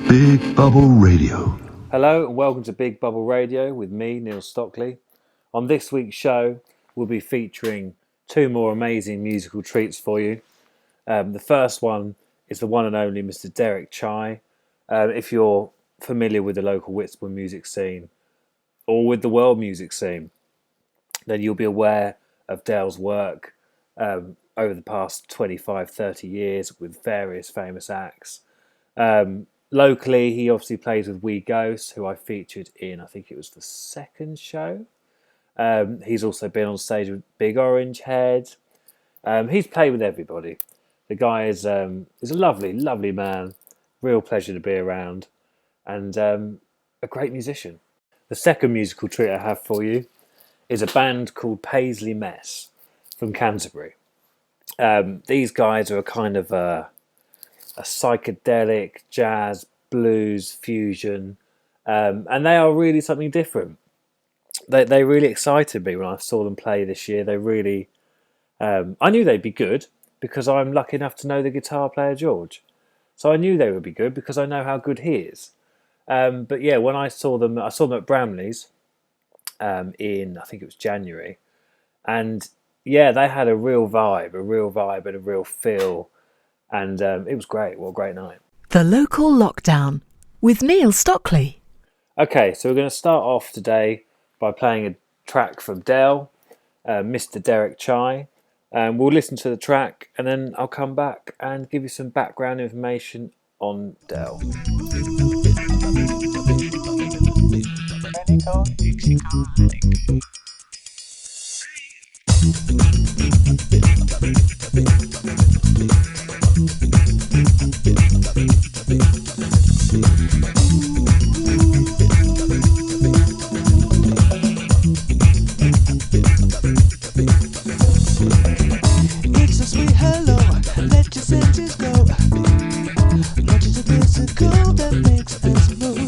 Big Bubble Radio. Hello and welcome to Big Bubble Radio with me, Neil Stockley. On this week's show, we'll be featuring two more amazing musical treats for you. The first one is the one and only Mr. Derek Chai. If you're familiar with the local Whitstable music scene or with the world music scene, then you'll be aware of Dale's work over the past 25, 30 years with various famous acts. Locally, he obviously plays with We Ghost, who I featured in, I think it was the second show. He's also been on stage with Big Orange Head. He's played with everybody. The guy is a lovely, lovely man. Real pleasure to be around. And a great musician. The second musical treat I have for you is a band called Paisley Mess from Canterbury. These guys are a kind of a psychedelic jazz blues fusion, and they are really something different. They really excited me when I saw them play this year. They really, I knew they'd be good because I'm lucky enough to know the guitar player George, so I knew they would be good because I know how good he is. But yeah, when I saw them at Bramley's in, I think it was January, and yeah, they had a real vibe and a real feel. And it was great. What a great night. The Local Lockdown with Neil Stockley. Okay, so we're going to start off today by playing a track from Dale, Mr. Derek Chai. We'll listen to the track and then I'll come back and give you some background information on Dale. It's a sweet hello, let your senses go. Logic to physical that makes us move.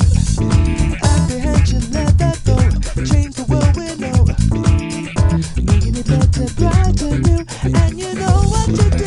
Apprehension, let that go. Change the world we know. Making it better, brighter, new. And you know what to do.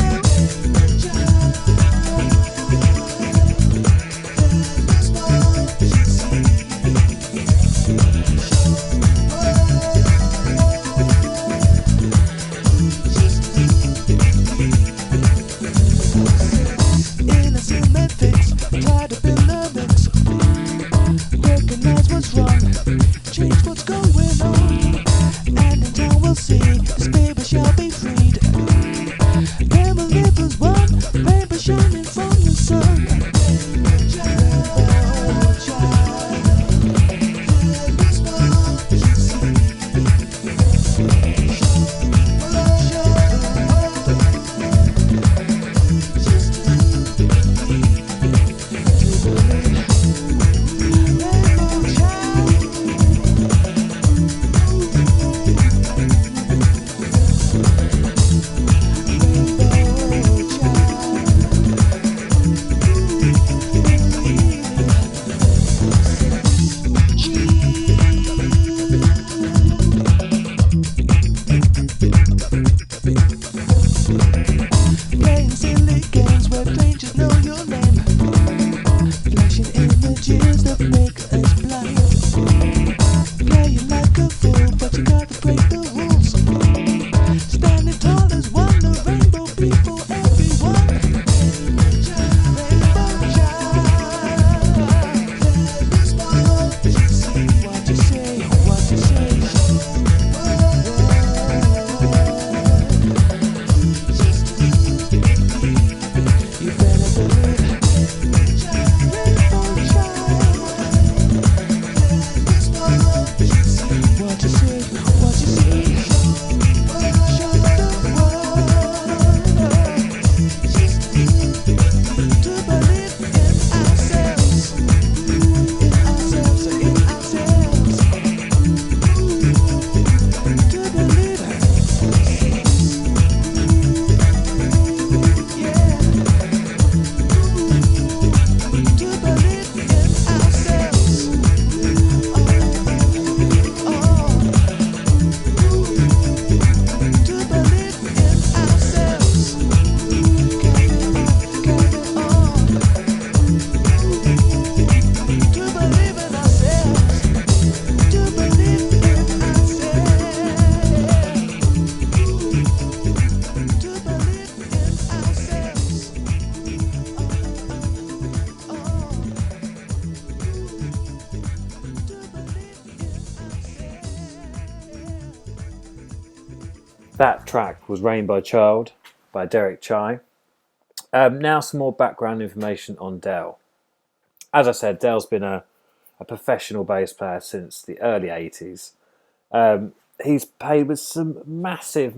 That track was Rainbow Child by Derek Chai. Now some more background information on Del. As I said, Del's been a professional bass player since the early 80s. He's played with some massive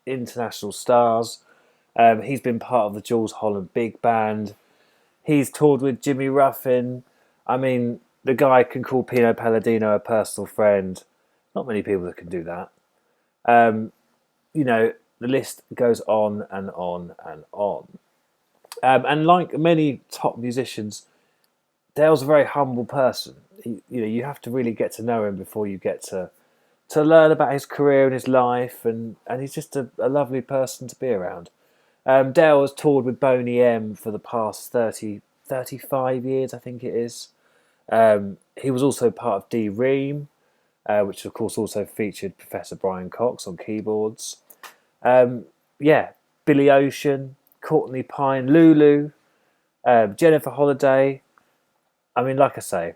international stars. He's been part of the Jules Holland Big Band. He's toured with Jimmy Ruffin. I mean, the guy can call Pino Palladino a personal friend. Not many people that can do that. You know, the list goes on and on and on. And like many top musicians, Dale's a very humble person. You have to really get to know him before you get to learn about his career and his life, and he's just a lovely person to be around. Dale has toured with Boney M for the past 35 years, I think it is. He was also part of D-Ream, which of course also featured Professor Brian Cox on keyboards. Billy Ocean, Courtney Pine, Lulu, Jennifer Holliday. I mean, like I say,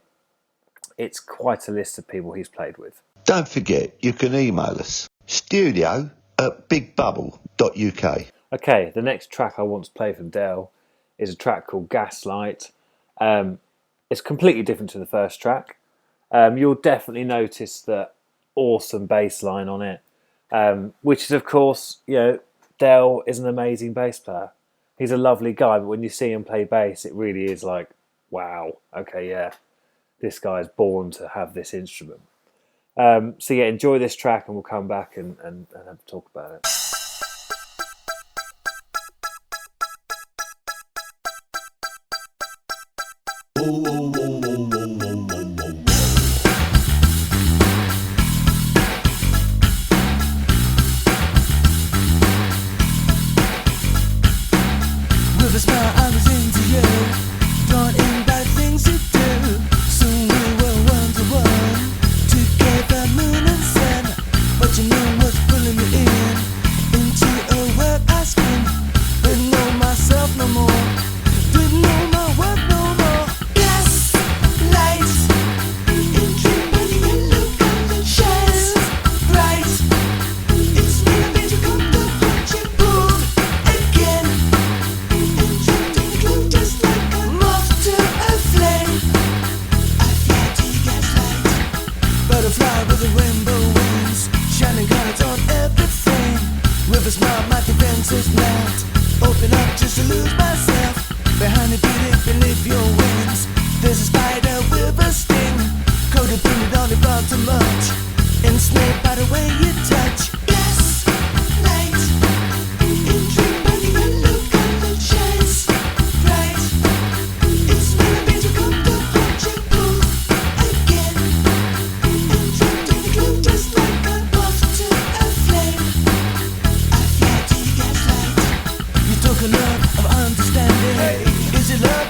it's quite a list of people he's played with. Don't forget, you can email us, studio@bigbubble.uk. Okay, the next track I want to play from Del is a track called Gaslight. It's completely different to the first track. You'll definitely notice the awesome bass line on it, which is, of course, Del is an amazing bass player. He's a lovely guy, but when you see him play bass, it really is like, wow, okay, yeah, this guy's born to have this instrument. Enjoy this track and we'll come back and have a talk about it. With a smile I was into you, drawn in by things you do. Soon we were one to one, together moon and sun. But you knew what's pulling me into a world I spin. Didn't know myself no more, didn't know my worth no more. Yes, lights, intrigue by the yellow golden shines bright. It's never been to come to watch you move again. Just like a moth to a flame, I fly to your gaslight. Butterfly with the rainbow wings, shining colors on everything. With a smile, my defenses melt. Open up just to lose myself. Behind the beauty, beneath your wings, there's a spider with a sting. Codependent on the far too much, ensnared by the way you touch. Yes, light, intrigued by the yellow color shines bright. It's never been to come to watch you move again. Entrapped in the glow just like a moth to a flame. I fly to your gaslight. You took a love of understanding. Is it love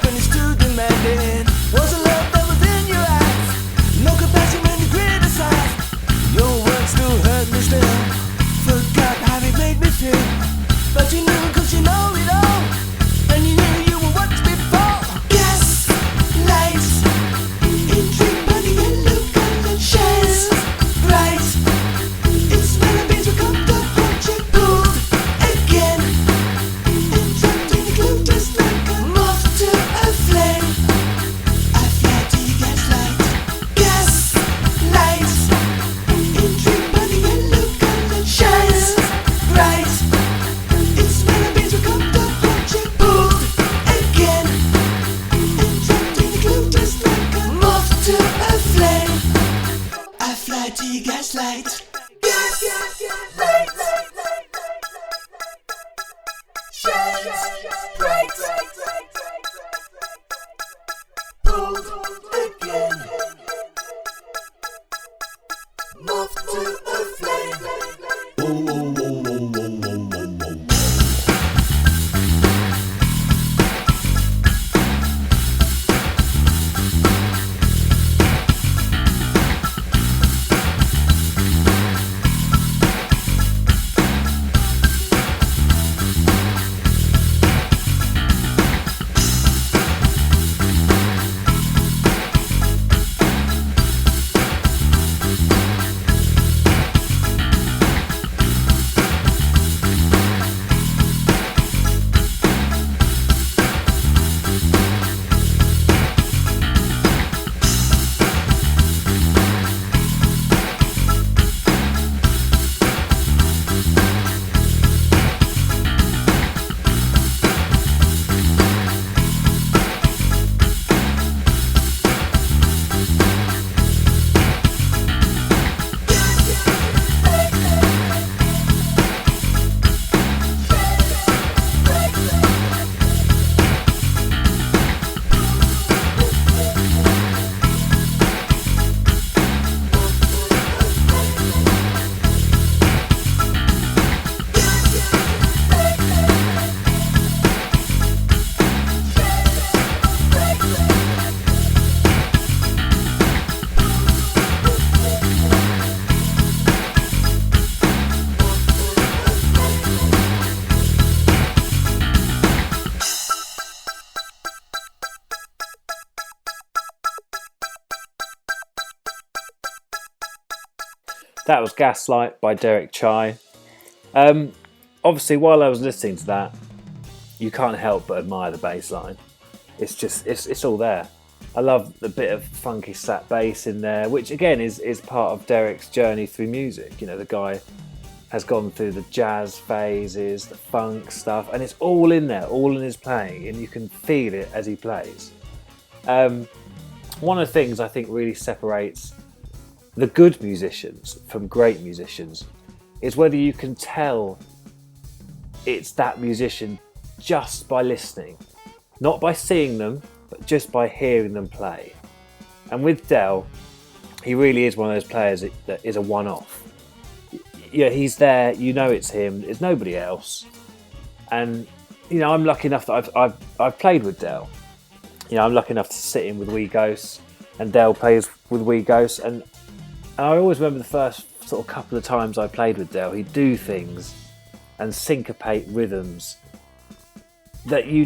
That was Gaslight by Derek Chai. Obviously, while I was listening to that, you can't help but admire the bass line. It's just, it's all there. I love the bit of funky slap bass in there, which again is part of Derek's journey through music. You know, the guy has gone through the jazz phases, the funk stuff, and it's all in there, all in his playing, and you can feel it as he plays. One of the things I think really separates the good musicians from great musicians is whether you can tell it's that musician just by listening, not by seeing them, but just by hearing them play. And with Del, he really is one of those players that is a one-off. Yeah, he's there, you know it's him, there's nobody else. And you know, I'm lucky enough that I've played with Del. You know, I'm lucky enough to sit in with Wee Ghosts, and Del plays with Wee Ghosts, and I always remember the first sort of couple of times I played with Del, he'd do things and syncopate rhythms that you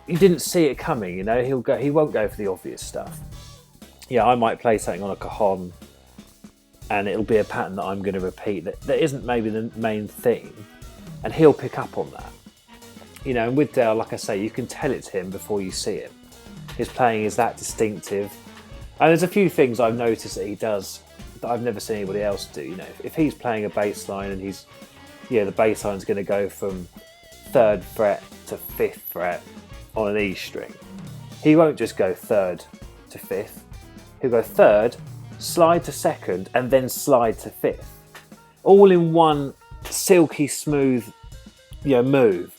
didn't see it coming. You know, he won't go for the obvious stuff. Yeah, I might play something on a cajon and it'll be a pattern that I'm going to repeat that isn't maybe the main theme, and he'll pick up on that. You know, and with Del, like I say, you can tell it's him before you see him. His playing is that distinctive, and there's a few things I've noticed that he does that I've never seen anybody else do. You know, if he's playing a bass line and the bass line's going to go from 3rd fret to 5th fret on an E string, he won't just go 3rd to 5th. He'll go 3rd, slide to 2nd, and then slide to 5th, all in one silky smooth, move.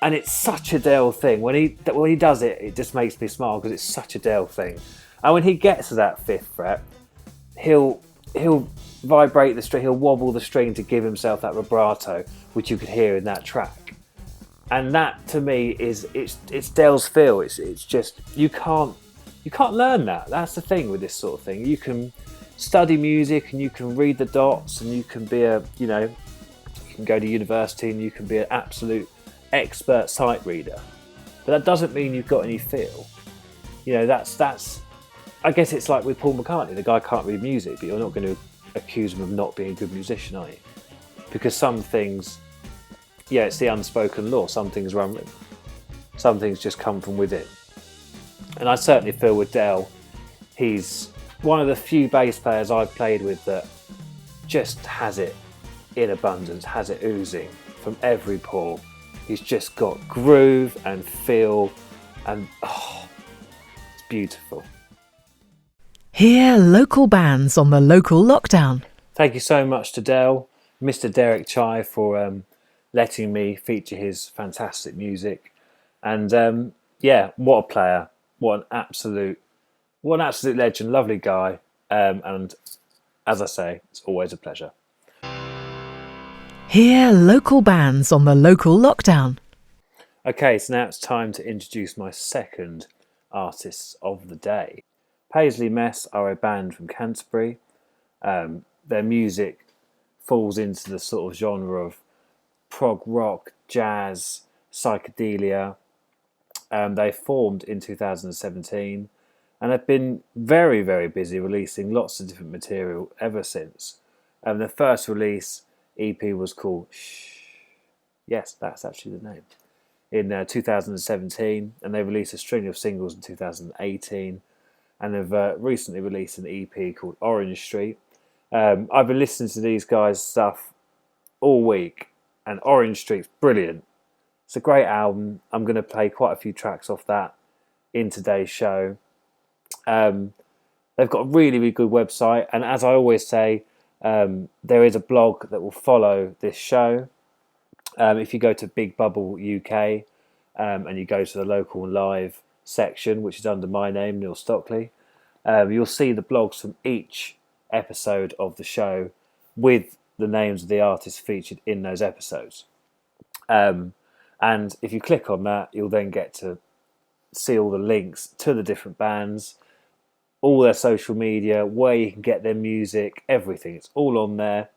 And it's such a Del thing. When he does it, it just makes me smile because it's such a Del thing. And when he gets to that 5th fret, he'll vibrate the string, he'll wobble the string to give himself that vibrato, which you could hear in that track. And that to me it's Del's feel. It's just you can't learn that. That's the thing with this sort of thing. You can study music and you can read the dots and you can be you can go to university and you can be an absolute expert sight reader, but that doesn't mean you've got any feel. You know, that's I guess it's like with Paul McCartney. The guy can't read music, but you're not going to accuse him of not being a good musician, are you? Because some things, it's the unspoken law. Some things run written. Some things just come from within. And I certainly feel with Del, he's one of the few bass players I've played with that just has it in abundance, has it oozing from every pore. He's just got groove and feel, and it's beautiful. Hear local bands on the local lockdown. Thank you so much to Del, Mr. Derek Chai, for letting me feature his fantastic music. And what a player. What an absolute legend, lovely guy. And as I say, it's always a pleasure. Hear local bands on the local lockdown. Okay, so now it's time to introduce my second artists of the day. Paisley Mess are a band from Canterbury. Their music falls into the sort of genre of prog rock, jazz, psychedelia. They formed in 2017 and have been very, very busy releasing lots of different material ever since. Their first release EP was called Shh. Yes, that's actually the name. In 2017, and they released a string of singles in 2018, and they've recently released an EP called Orange Street. I've been listening to these guys' stuff all week, and Orange Street's brilliant. It's a great album. I'm going to play quite a few tracks off that in today's show. They've got a really, really good website, and as I always say, there is a blog that will follow this show. If you go to Big Bubble UK and you go to the local and live section, which is under my name, Neil Stockley, you'll see the blogs from each episode of the show with the names of the artists featured in those episodes. And if you click on that, you'll then get to see all the links to the different bands, all their social media, where you can get their music, everything. It's all on there.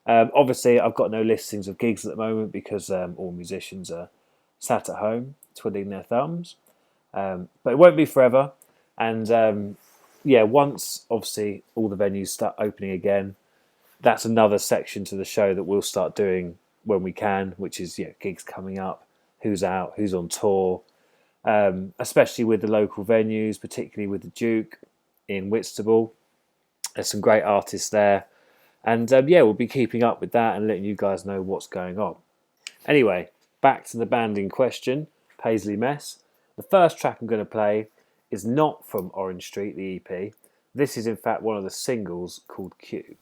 Obviously, I've got no listings of gigs at the moment because all musicians are sat at home twiddling their thumbs. But it won't be forever. And once obviously all the venues start opening again, that's another section to the show that we'll start doing when we can, which is gigs coming up, who's out, who's on tour, especially with the local venues, particularly with the Duke in Whitstable. There's some great artists there. And we'll be keeping up with that and letting you guys know what's going on. Anyway, back to the band in question, Paisley Mess. The first track I'm going to play is not from Orange Street, the EP. This is in fact one of the singles called Cube.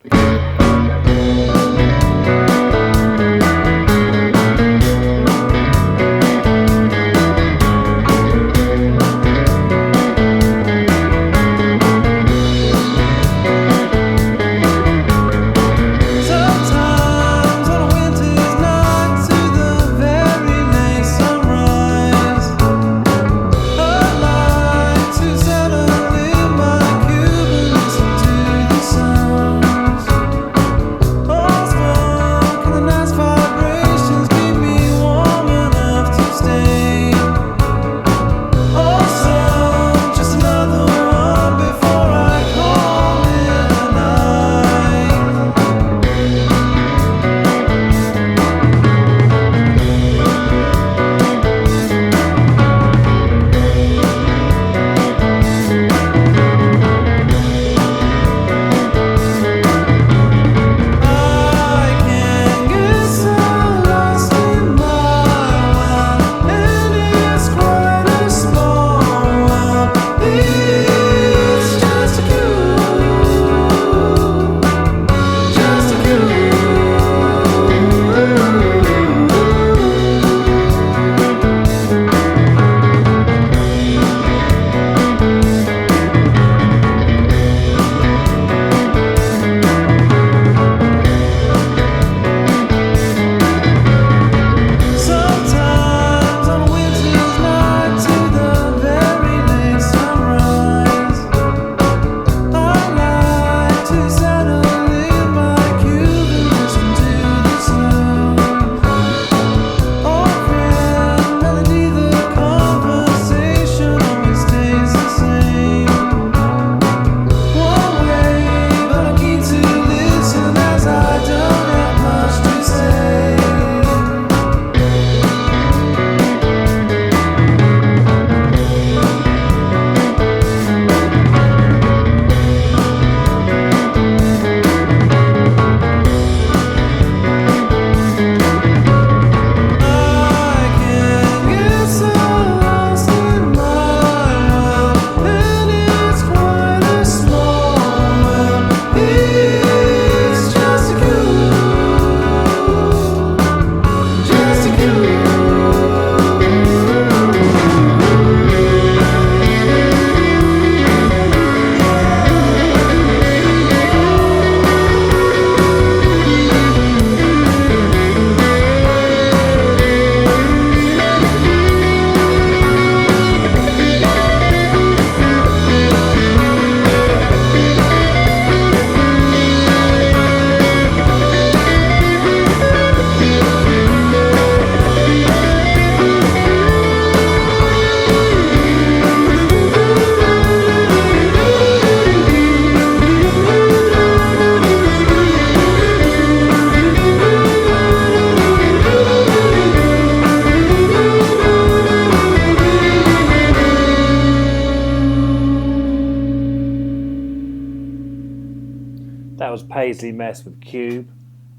That was Paisley Mess with Cube.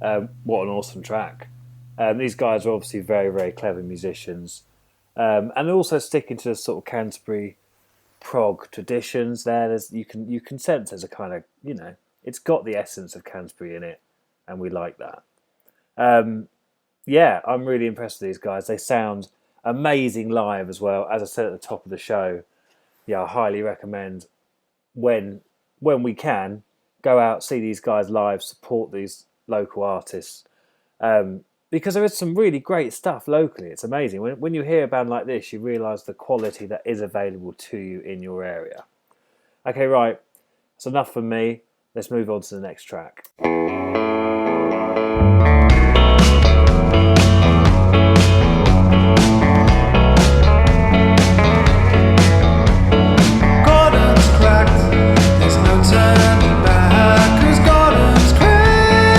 What an awesome track. These guys are obviously very, very clever musicians. And also sticking to the sort of Canterbury prog traditions there. You can sense there's a kind of, it's got the essence of Canterbury in it, and we like that. I'm really impressed with these guys. They sound amazing live as well. As I said at the top of the show, I highly recommend when we can, go out, see these guys live, support these local artists. Because there is some really great stuff locally. It's amazing. When you hear a band like this, you realise the quality that is available to you in your area. Okay, right. That's enough from me. Let's move on to the next track. Gordon's cracked, there's no turning back, 'cause Gordon's cracked.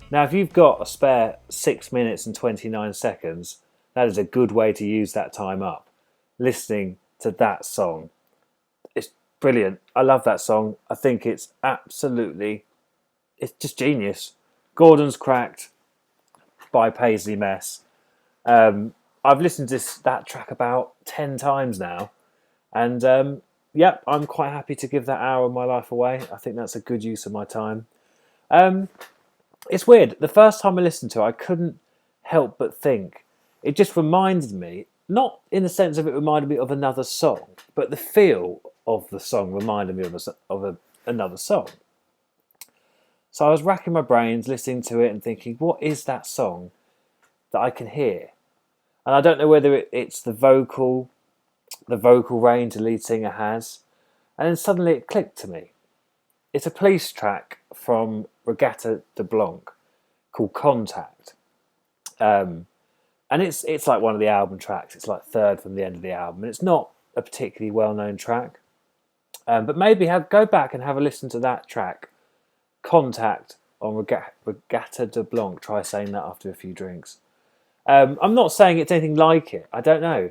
Now, if you've got a spare 6 minutes and 29 seconds, that is a good way to use that time up, listening to that song. It's brilliant. I love that song. I think it's just genius. Gordon's Cracked by Paisley Mess. I've listened to that track about 10 times now. And I'm quite happy to give that hour of my life away. I think that's a good use of my time. It's weird. The first time I listened to it, I couldn't help but think. It just reminded me, not in the sense of it reminded me of another song, but the feel of the song reminded me of another song. So I was racking my brains, listening to it and thinking, what is that song that I can hear? And I don't know whether it's the vocal range the lead singer has. And then suddenly it clicked to me. It's a Police track from Regatta de Blanc called Contact. And it's like one of the album tracks. It's like third from the end of the album. And it's not a particularly well-known track. But maybe go back and have a listen to that track, Contact, on Regatta de Blanc. Try saying that after a few drinks. I'm not saying it's anything like it. I don't know.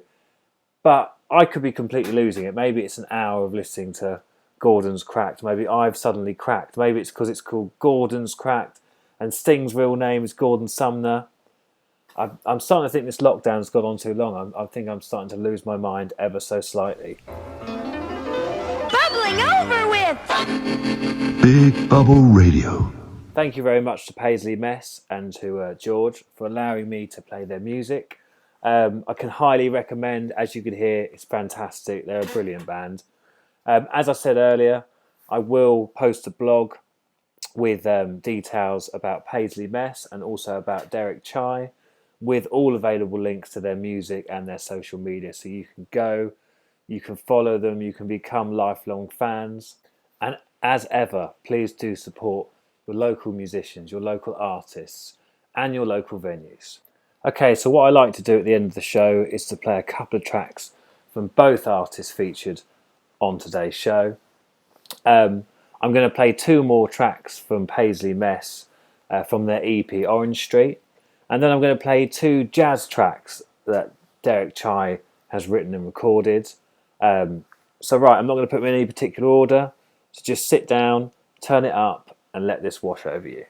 But I could be completely losing it. Maybe it's an hour of listening to Gordon's Cracked. Maybe I've suddenly cracked. Maybe it's because it's called Gordon's Cracked and Sting's real name is Gordon Sumner. I'm starting to think this lockdown's gone on too long. I think I'm starting to lose my mind ever so slightly. Bubbling over with Big Bubble Radio. Thank you very much to Paisley Mess and to George for allowing me to play their music. I can highly recommend, as you can hear, it's fantastic. They're a brilliant band. As I said earlier, I will post a blog with details about Paisley Mess and also about Derek Chai, with all available links to their music and their social media. So you can go, you can follow them, you can become lifelong fans. And as ever, please do support your local musicians, your local artists, and your local venues. Okay, so what I like to do at the end of the show is to play a couple of tracks from both artists featured on today's show. I'm going to play 2 more tracks from Paisley Mess from their EP Orange Street. And then I'm going to play 2 jazz tracks that Derek Chai has written and recorded. I'm not going to put them in any particular order. So just sit down, turn it up, and let this wash over you.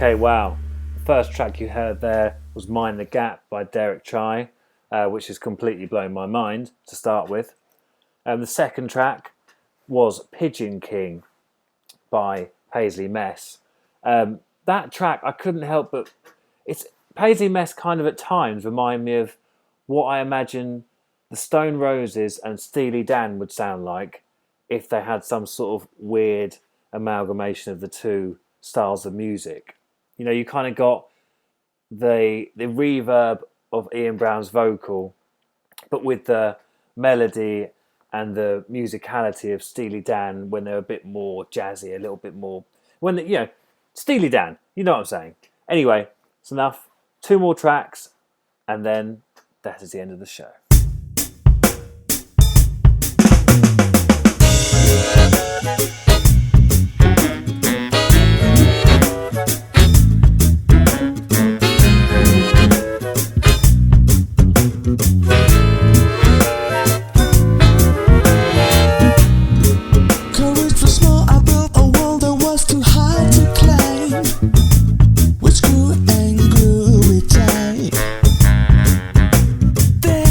Okay, wow. The first track you heard there was Mind the Gap by Derek Chai, which has completely blown my mind to start with. The second track was Pigeon King by Paisley Mess. That track, I couldn't help but... Paisley Mess kind of at times remind me of what I imagine the Stone Roses and Steely Dan would sound like if they had some sort of weird amalgamation of the two styles of music. You know, you kind of got the reverb of Ian Brown's vocal, but with the melody and the musicality of Steely Dan when they're a bit more jazzy, a little bit more... Steely Dan, you know what I'm saying. Anyway, it's enough. 2 more tracks, and then that is the end of the show. Courage was small, I built a wall that was too high to climb, which grew and grew with time. There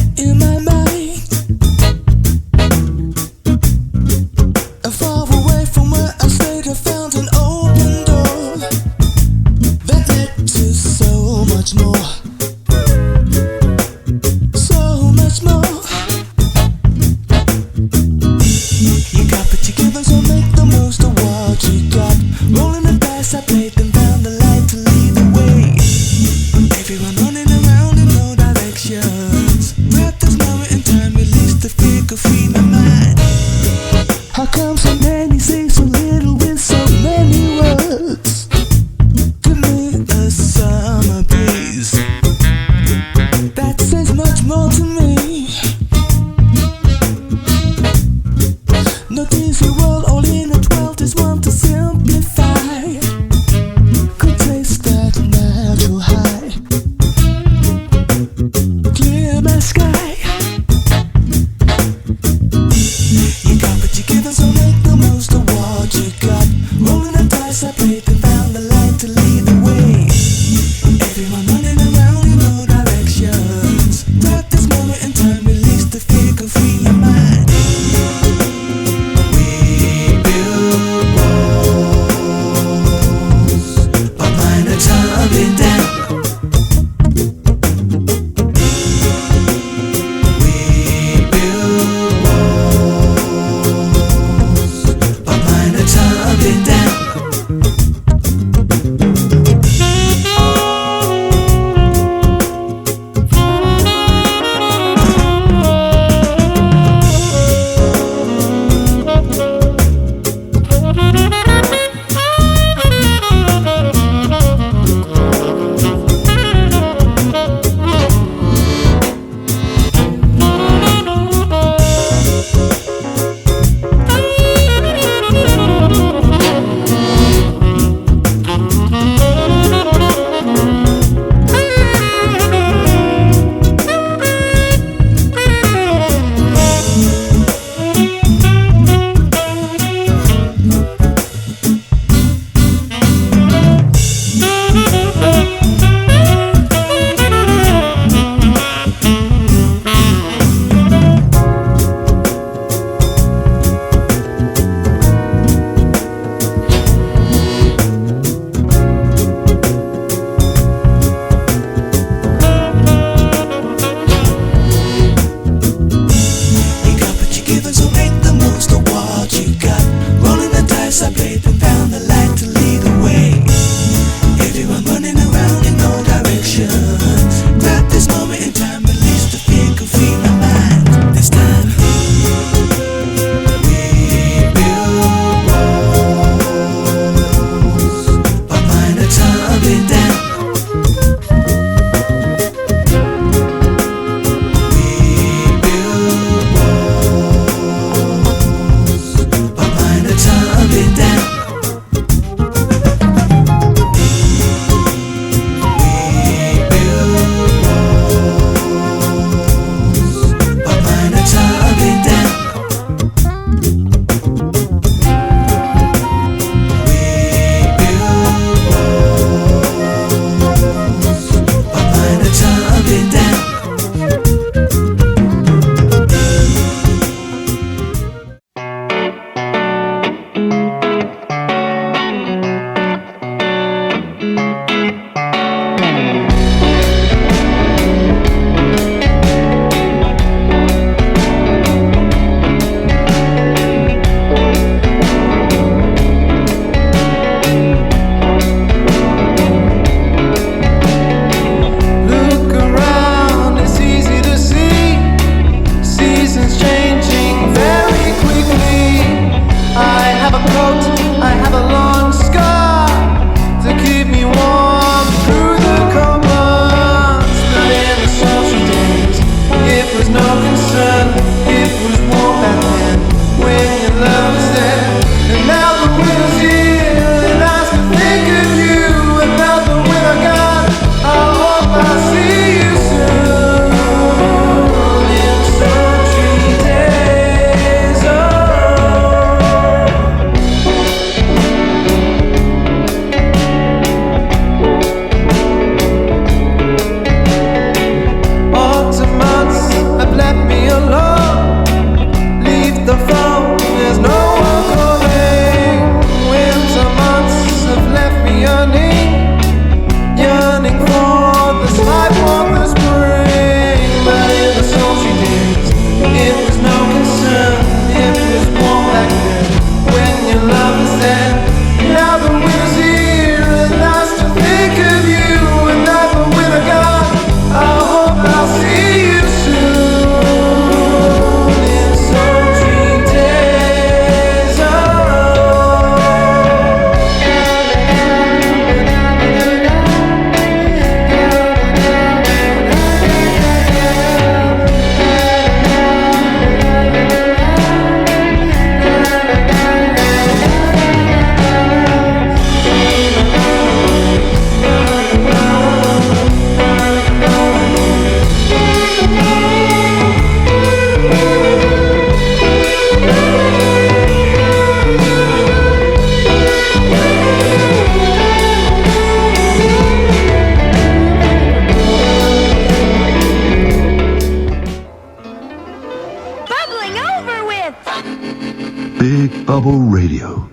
bubbling over with. Big Bubble Radio.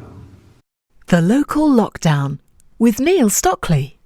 The Local Lockdown with Neil Stockley.